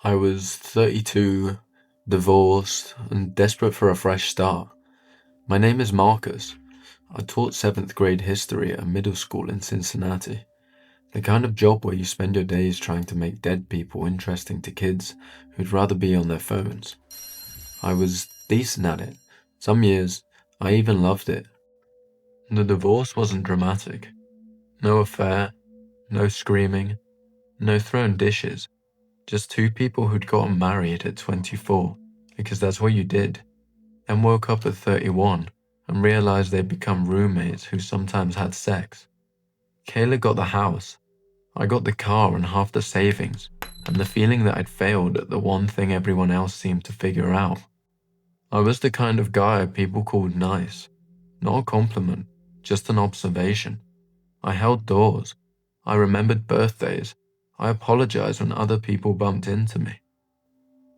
I was 32, divorced, and desperate for a fresh start. My name is Marcus. I taught 7th grade history at a middle school in Cincinnati. The kind of job where you spend your days trying to make dead people interesting to kids who'd rather be on their phones. I was decent at it. Some years, I even loved it. The divorce wasn't dramatic. No affair, no screaming, no thrown dishes. Just two people who'd gotten married at 24, because that's what you did, and woke up at 31 and realized they'd become roommates who sometimes had sex. Kayla got the house, I got the car and half the savings, and the feeling that I'd failed at the one thing everyone else seemed to figure out. I was the kind of guy people called nice. Not a compliment, just an observation. I held doors. I remembered birthdays. I apologized when other people bumped into me.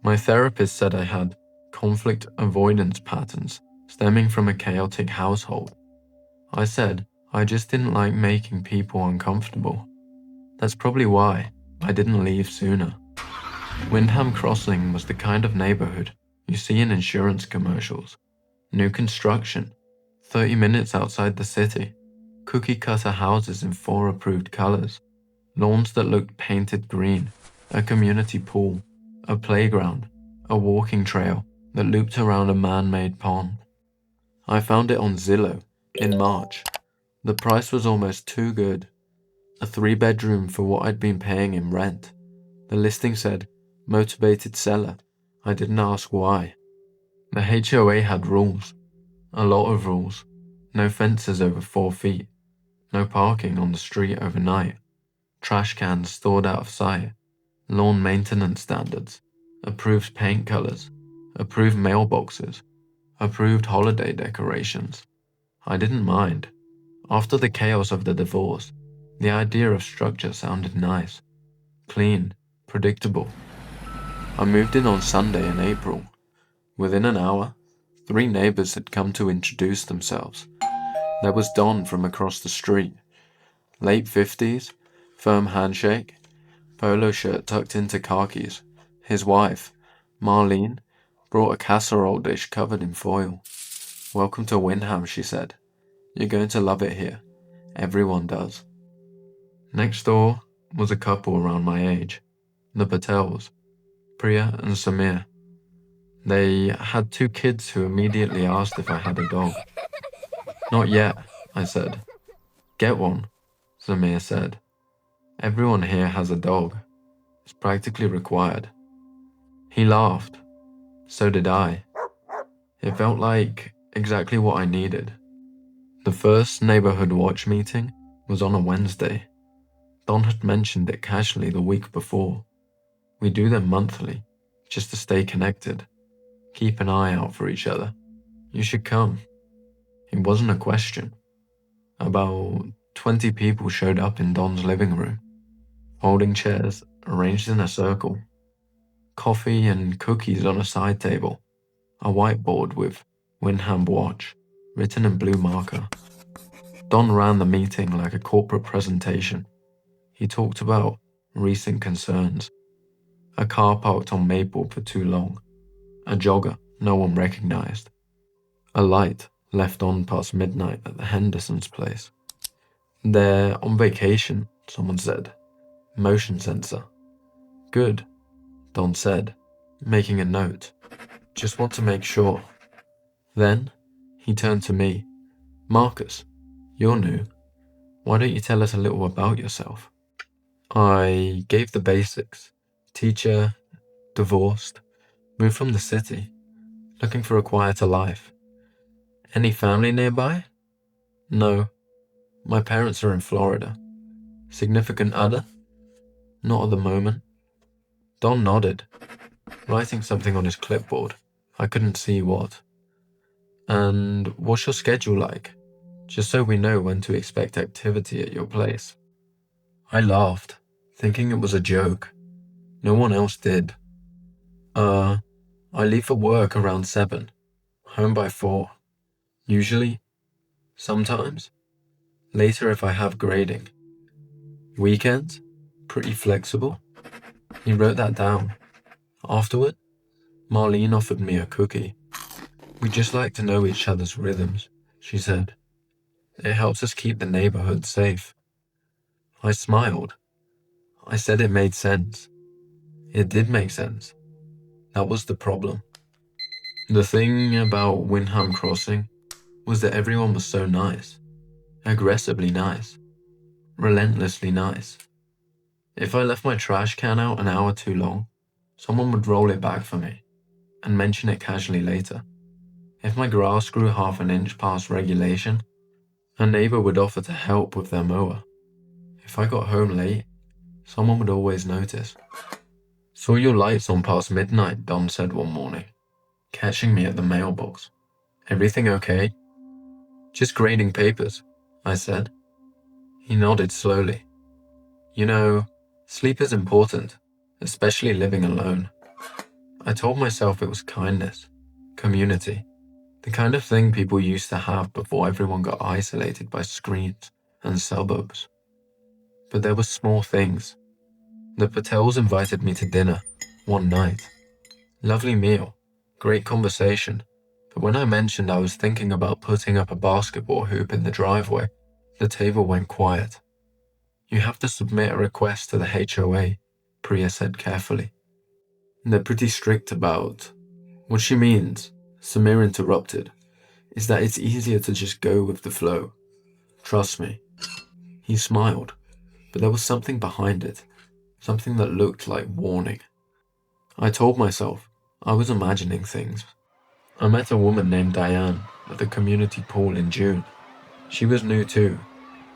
My therapist said I had conflict avoidance patterns stemming from a chaotic household. I said I just didn't like making people uncomfortable. That's probably why I didn't leave sooner. Wyndam Crossing was the kind of neighborhood you see in insurance commercials. New construction, 30 minutes outside the city, cookie-cutter houses in 4 approved colors, lawns that looked painted green, a community pool, a playground, a walking trail that looped around a man-made pond. I found it on Zillow in March. The price was almost too good. A 3-bedroom for what I'd been paying in rent. The listing said, motivated seller. I didn't ask why. The HOA had rules. A lot of rules. No fences over 4 feet. No parking on the street overnight. Trash cans stored out of sight. Lawn maintenance standards. Approved paint colors. Approved mailboxes. Approved holiday decorations. I didn't mind. After the chaos of the divorce, the idea of structure sounded nice. Clean. Predictable. I moved in on Sunday in April. Within an hour, 3 neighbors had come to introduce themselves. There was Don from across the street. Late 50s, firm handshake, polo shirt tucked into khakis. His wife, Marlene, brought a casserole dish covered in foil. Welcome to Wyndham, she said. You're going to love it here. Everyone does. Next door was a couple around my age, the Patels, Priya and Samir. They had 2 kids who immediately asked if I had a dog. Not yet, I said. Get one, Samir said. Everyone here has a dog. It's practically required. He laughed. So did I. It felt like exactly what I needed. The first neighborhood watch meeting was on a Wednesday. Don had mentioned it casually the week before. We do them monthly, just to stay connected. Keep an eye out for each other. You should come. It wasn't a question. About 20 people showed up in Don's living room, holding chairs arranged in a circle, coffee and cookies on a side table, a whiteboard with Wyndham Watch written in blue marker. Don ran the meeting like a corporate presentation. He talked about recent concerns, a car parked on Maple for too long, a jogger no one recognized, a light left on past midnight at the Henderson's place. They're on vacation, someone said. Motion sensor. Good, Don said, making a note. Just want to make sure. Then, he turned to me. Marcus, you're new. Why don't you tell us a little about yourself? I gave the basics. Teacher, divorced, moved from the city, looking for a quieter life. Any family nearby? No. My parents are in Florida. Significant other? Not at the moment. Don nodded, writing something on his clipboard. I couldn't see what. And what's your schedule like? Just so we know when to expect activity at your place. I laughed, thinking it was a joke. No one else did. I leave for work around 7, home by 4. Usually, sometimes, later if I have grading. Weekends? Pretty flexible. He wrote that down. Afterward, Marlene offered me a cookie. "We just like to know each other's rhythms," she said. "It helps us keep the neighborhood safe." I smiled. I said it made sense. It did make sense. That was the problem. The thing about Wyndam Crossing was that everyone was so nice. Aggressively nice. Relentlessly nice. If I left my trash can out an hour too long, someone would roll it back for me and mention it casually later. If my grass grew half an inch past regulation, a neighbor would offer to help with their mower. If I got home late, someone would always notice. "Saw your lights on past midnight," Don said one morning, catching me at the mailbox. "Everything okay?" "Just grading papers," I said. He nodded slowly. "You know, sleep is important, especially living alone." I told myself it was kindness, community, the kind of thing people used to have before everyone got isolated by screens and suburbs. But there were small things. The Patels invited me to dinner one night. Lovely meal, great conversation, but when I mentioned I was thinking about putting up a basketball hoop in the driveway, the table went quiet. "You have to submit a request to the HOA," Priya said carefully. "They're pretty strict about—" "What she means," Samir interrupted, "is that it's easier to just go with the flow. Trust me." He smiled, but there was something behind it, something that looked like warning. I told myself I was imagining things. I met a woman named Diane at the community pool in June. She was new too,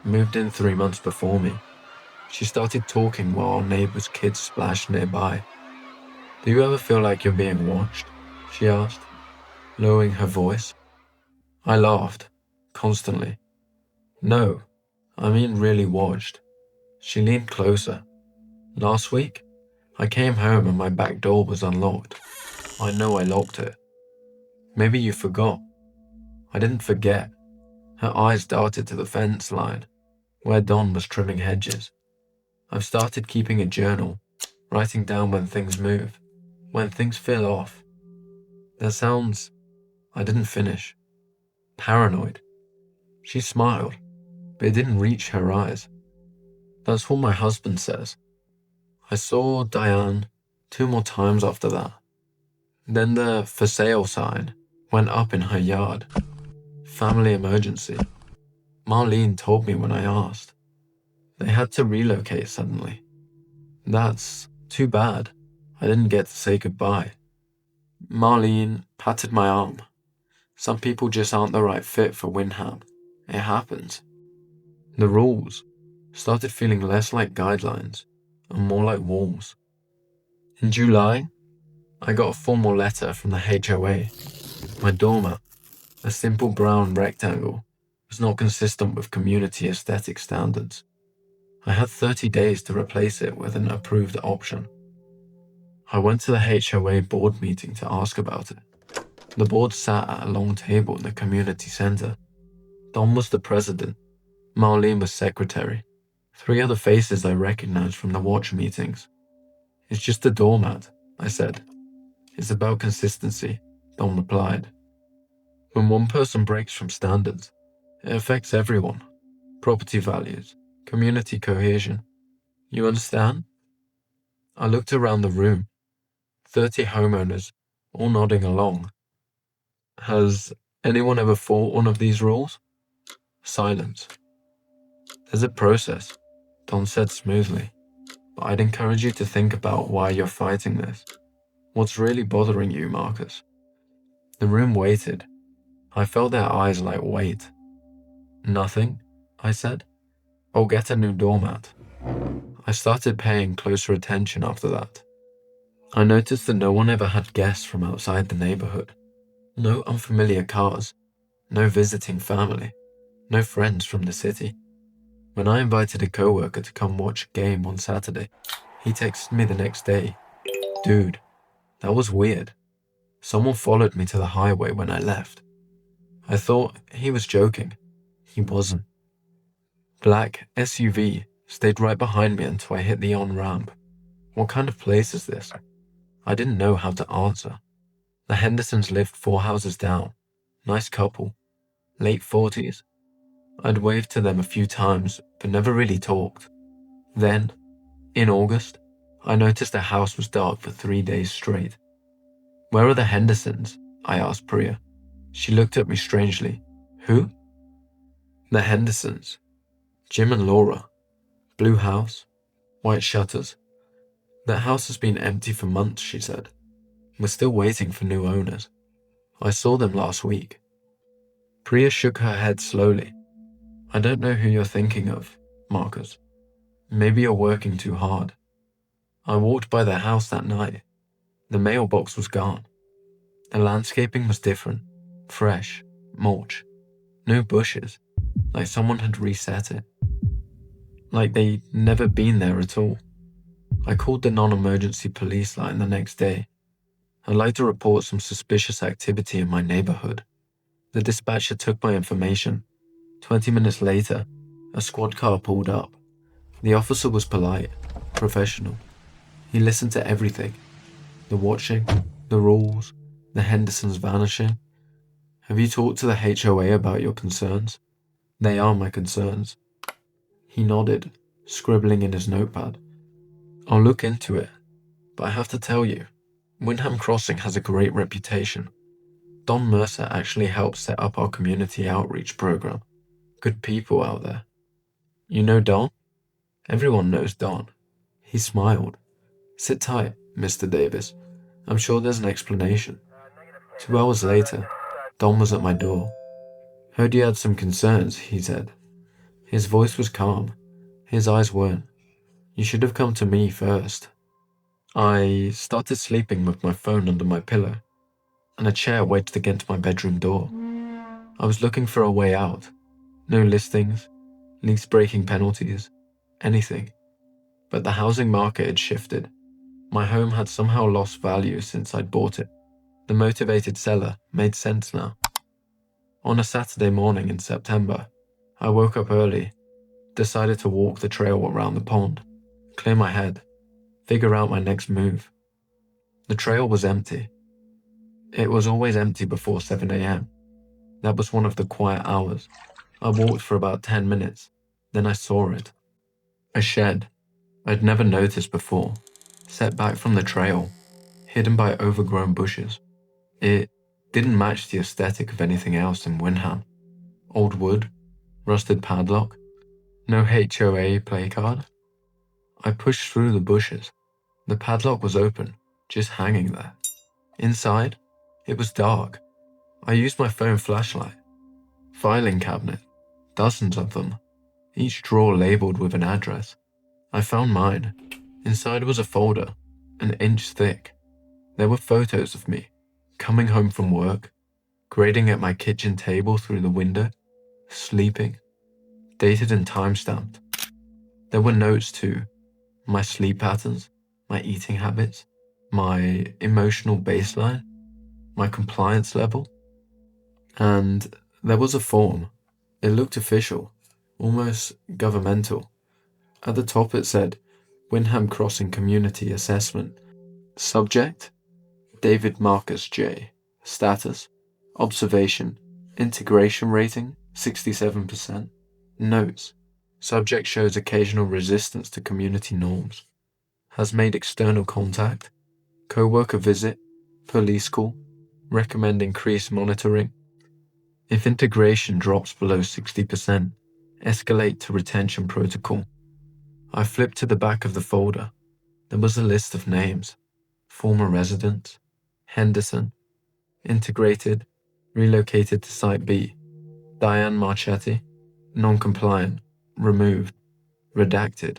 moved in 3 months before me. She started talking while our neighbor's kids splashed nearby. "Do you ever feel like you're being watched?" she asked, lowering her voice. I laughed, constantly. "No, I mean really watched." She leaned closer. "Last week, I came home and my back door was unlocked. I know I locked it." "Maybe you forgot." I didn't forget. Her eyes darted to the fence line, where Don was trimming hedges. "I've started keeping a journal, writing down when things move, when things feel off." That sounds... I didn't finish. Paranoid. She smiled, but it didn't reach her eyes. "That's what my husband says." I saw Diane 2 more times after that. Then the "for sale" sign went up in her yard. Family emergency. Marlene told me when I asked. They had to relocate suddenly. "That's too bad." I didn't get to say goodbye. Marlene patted my arm. "Some people just aren't the right fit for Wyndham. It happens." The rules started feeling less like guidelines and more like walls. In July, I got a formal letter from the HOA. My doormat, a simple brown rectangle, was not consistent with community aesthetic standards. I had 30 days to replace it with an approved option. I went to the HOA board meeting to ask about it. The board sat at a long table in the community center. Don was the president. Marlene was secretary. 3 other faces I recognized from the watch meetings. "It's just a doormat," I said. "It's about consistency," Don replied. "When one person breaks from standards, it affects everyone. Property values, community cohesion. You understand?" I looked around the room. 30 homeowners, all nodding along. "Has anyone ever fought one of these rules?" Silence. "There's a process," Don said smoothly. "But I'd encourage you to think about why you're fighting this. What's really bothering you, Marcus?" The room waited. I felt their eyes like weight. "Nothing," I said. "I'll get a new doormat." I started paying closer attention after that. I noticed that no one ever had guests from outside the neighborhood. No unfamiliar cars. No visiting family. No friends from the city. When I invited a coworker to come watch a game on Saturday, he texted me the next day, "Dude, that was weird. Someone followed me to the highway when I left." I thought he was joking. He wasn't. Black SUV stayed right behind me until I hit the on-ramp. What kind of place is this? I didn't know how to answer. The Hendersons lived 4 houses down. Nice couple. Late 40s. I'd waved to them a few times, but never really talked. Then, in August, I noticed the house was dark for 3 days straight. "Where are the Hendersons?" I asked Priya. She looked at me strangely. "Who?" "The Hendersons. Jim and Laura. Blue house, white shutters. That house has been empty for months," she said. "We're still waiting for new owners. I saw them last week." Priya shook her head slowly. "I don't know who you're thinking of, Marcus. Maybe you're working too hard. I walked by their house that night. The mailbox was gone. The landscaping was different. Fresh, mulch, no bushes, like someone had reset it. Like they'd never been there at all. I called the non-emergency police line the next day. I'd like to report some suspicious activity in my neighbourhood. The dispatcher took my information. 20 minutes later, a squad car pulled up. The officer was polite, professional. He listened to everything. The watching, the rules, the Hendersons vanishing. "Have you talked to the HOA about your concerns?" "They are my concerns." He nodded, scribbling in his notepad. "I'll look into it, but I have to tell you, Wyndam Crossing has a great reputation. Don Mercer actually helped set up our community outreach program. Good people out there." "You know Don?" "Everyone knows Don." He smiled. "Sit tight, Mr. Davis. I'm sure there's an explanation." 2 hours later, Don was at my door. "Heard you had some concerns," he said. His voice was calm. His eyes weren't. "You should have come to me first." I started sleeping with my phone under my pillow and a chair wedged against my bedroom door. I was looking for a way out. No listings, lease breaking penalties, anything. But the housing market had shifted. My home had somehow lost value since I'd bought it. The motivated seller made sense now. On a Saturday morning in September, I woke up early, decided to walk the trail around the pond, clear my head, figure out my next move. The trail was empty. It was always empty before 7 a.m. That was one of the quiet hours. I walked for about 10 minutes, then I saw it. A shed I'd never noticed before, set back from the trail, hidden by overgrown bushes. It didn't match the aesthetic of anything else in Wyndham. Old wood, rusted padlock, no HOA placard. I pushed through the bushes. The padlock was open, just hanging there. Inside, it was dark. I used my phone flashlight. Filing cabinet, dozens of them, each drawer labeled with an address. I found mine. Inside was a folder, an inch thick. There were photos of me, coming home from work, grading at my kitchen table through the window, sleeping, dated and time-stamped. There were notes too, my sleep patterns, my eating habits, my emotional baseline, my compliance level. And there was a form. It looked official, almost governmental. At the top it said, Wyndham Crossing Community Assessment. Subject, David Marcus J. Status, Observation, Integration Rating, 67%. Notes, subject shows occasional resistance to community norms. Has made external contact, co-worker visit, police call, recommend increased monitoring. If integration drops below 60%, escalate to retention protocol. I flipped to the back of the folder. There was a list of names. Former residents, Henderson, integrated, relocated to Site B, Diane Marchetti, non-compliant, removed, redacted,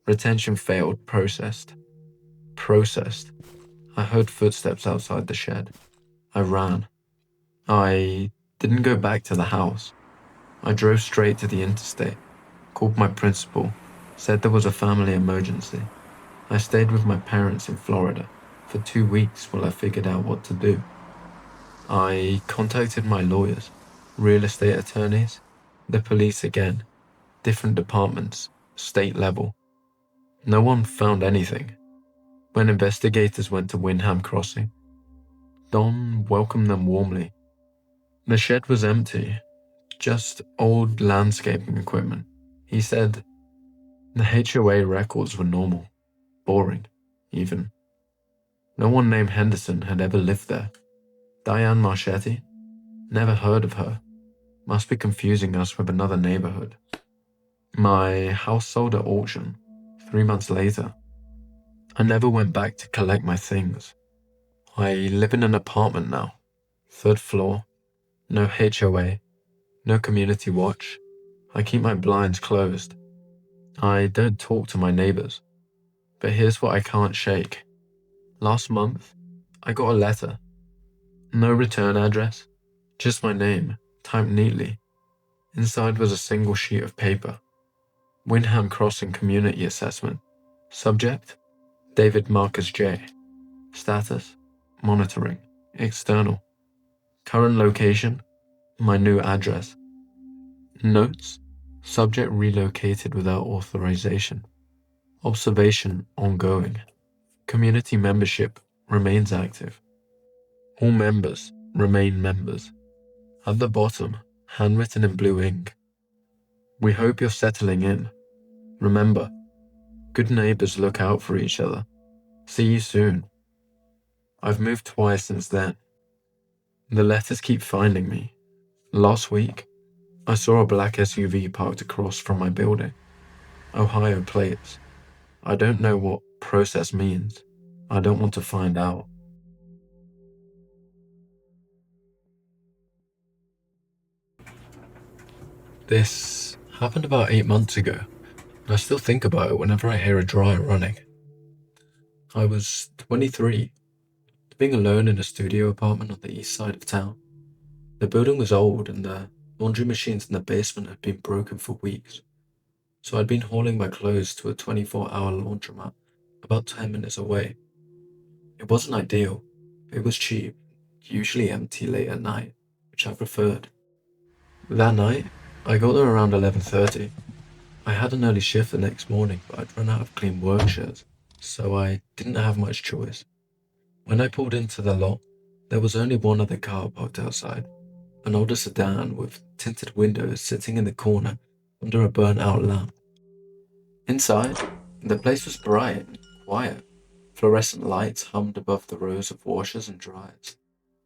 retention failed, processed. Processed. I heard footsteps outside the shed. I ran. I didn't go back to the house. I drove straight to the interstate, called my principal, said there was a family emergency. I stayed with my parents in Florida for 2 weeks while I figured out what to do. I contacted my lawyers, real estate attorneys, the police again, different departments, state level. No one found anything. When investigators went to Wyndam Crossing, Don welcomed them warmly. The shed was empty, just old landscaping equipment. He said the HOA records were normal, boring, even. No one named Henderson had ever lived there. Diane Marchetti? Never heard of her. Must be confusing us with another neighborhood. My house sold at auction 3 months later. I never went back to collect my things. I live in an apartment now. 3rd floor. No HOA. No community watch. I keep my blinds closed. I don't talk to my neighbors. But here's what I can't shake. Last month, I got a letter. No return address. Just my name, typed neatly. Inside was a single sheet of paper. Wyndam Crossing Community Assessment. Subject: David Marcus J. Status: monitoring. External. Current location: my new address. Notes: subject relocated without authorization. Observation ongoing. Community membership remains active. All members remain members. At the bottom, handwritten in blue ink: we hope you're settling in. Remember, good neighbors look out for each other. See you soon. I've moved twice since then. The letters keep finding me. Last week, I saw a black SUV parked across from my building. Ohio plates. I don't know what process means. I don't want to find out. This happened about 8 months ago, and I still think about it whenever I hear a dryer running. I was 23, living alone in a studio apartment on the east side of town. The building was old, and the laundry machines in the basement had been broken for weeks. So I'd been hauling my clothes to a 24-hour laundromat about 10 minutes away. It wasn't ideal, but it was cheap, usually empty late at night, which I preferred. That night, I got there around 11:30. I had an early shift the next morning, but I'd run out of clean work shirts, so I didn't have much choice. When I pulled into the lot, there was only one other car parked outside, an older sedan with tinted windows sitting in the corner under a burnt-out lamp. Inside, the place was bright and quiet. Fluorescent lights hummed above the rows of washers and dryers.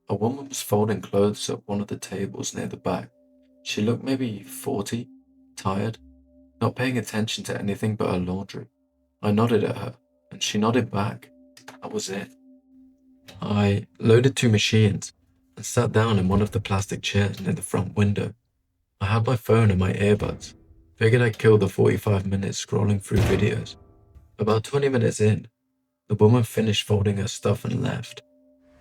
A woman was folding clothes at one of the tables near the back. She looked maybe 40, tired, not paying attention to anything but her laundry. I nodded at her, and she nodded back. That was it. I loaded 2 machines and sat down in one of the plastic chairs near the front window. I had my phone and my earbuds. Figured I'd kill the 45 minutes scrolling through videos. About 20 minutes in, the woman finished folding her stuff and left.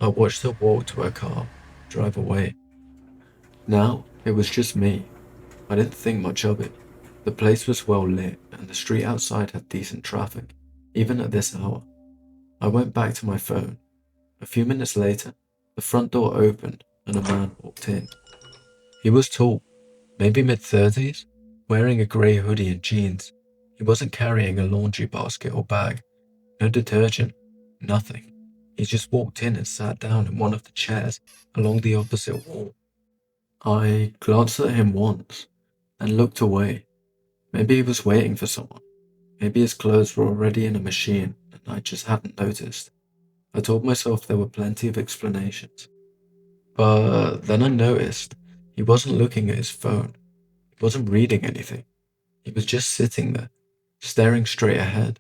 I watched her walk to her car, drive away. Now, it was just me. I didn't think much of it. The place was well lit, and the street outside had decent traffic, even at this hour. I went back to my phone. A few minutes later, the front door opened, and a man walked in. He was tall, maybe mid-30s, wearing a grey hoodie and jeans. He wasn't carrying a laundry basket or bag. No detergent. Nothing. He just walked in and sat down in one of the chairs along the opposite wall. I glanced at him once, and looked away. Maybe he was waiting for someone. Maybe his clothes were already in a machine, and I just hadn't noticed. I told myself there were plenty of explanations. But then I noticed he wasn't looking at his phone. He wasn't reading anything. He was just sitting there, staring straight ahead.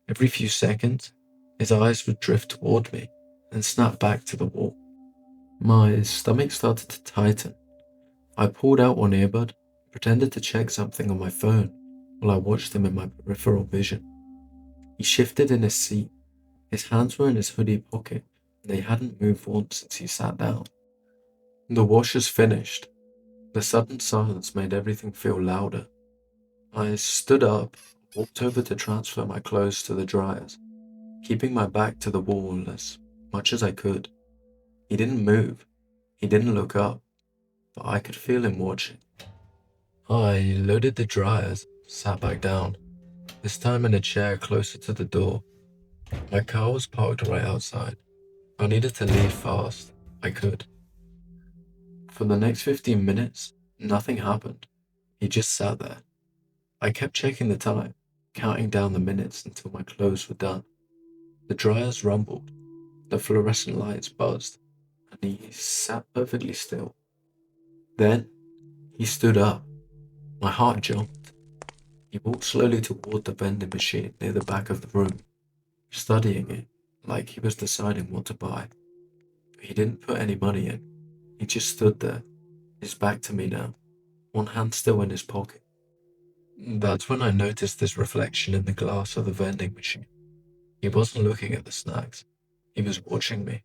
Every few seconds, his eyes would drift toward me, then snap back to the wall. My stomach started to tighten. I pulled out one earbud, pretended to check something on my phone while I watched him in my peripheral vision. He shifted in his seat. His hands were in his hoodie pocket, and they hadn't moved once since he sat down. The washers finished. The sudden silence made everything feel louder. I stood up, walked over to transfer my clothes to the dryers, keeping my back to the wall as much as I could. He didn't move. He didn't look up, but I could feel him watching. I loaded the dryers, sat back down, this time in a chair closer to the door. My car was parked right outside. I needed to leave fast. I could. For the next 15 minutes, nothing happened. He just sat there. I kept checking the time, counting down the minutes until my clothes were done. The dryers rumbled, the fluorescent lights buzzed, and he sat perfectly still. Then he stood up. My heart jumped. He walked slowly toward the vending machine near the back of the room, studying it like he was deciding what to buy. He didn't put any money in. He just stood there, his back to me now, one hand still in his pocket. That's when I noticed this reflection in the glass of the vending machine. He wasn't looking at the snacks. He was watching me.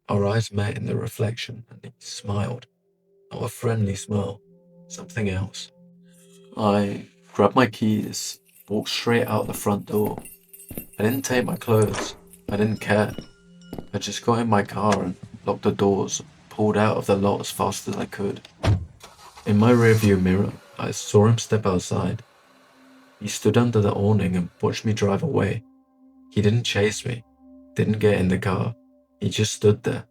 Our eyes met in the reflection, and he smiled. Not a friendly smile, something else. I grabbed my keys, walked straight out the front door. I didn't take my clothes. I didn't care. I just got in my car and locked the doors, pulled out of the lot as fast as I could. In my rearview mirror, I saw him step outside. He stood under the awning and watched me drive away. He didn't chase me, didn't get in the car. He just stood there,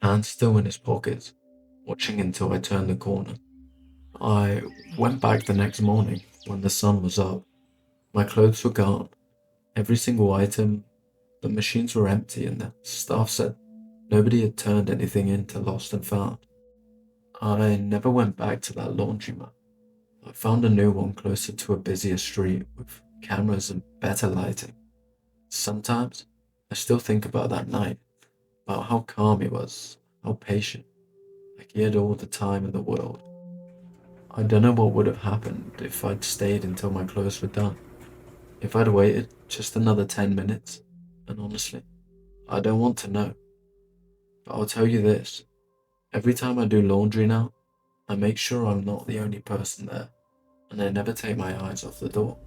hands still in his pockets, watching until I turned the corner. I went back the next morning when the sun was up. My clothes were gone, every single item. The machines were empty, and the staff said nobody had turned anything into lost and found. I never went back to that laundromat. I found a new one closer to a busier street with cameras and better lighting. Sometimes I still think about that night, about how calm he was, how patient, like he had all the time in the world. I don't know what would have happened if I'd stayed until my clothes were done. If I'd waited just another 10 minutes, and honestly, I don't want to know. But I'll tell you this, every time I do laundry now, I make sure I'm not the only person there, and I never take my eyes off the door.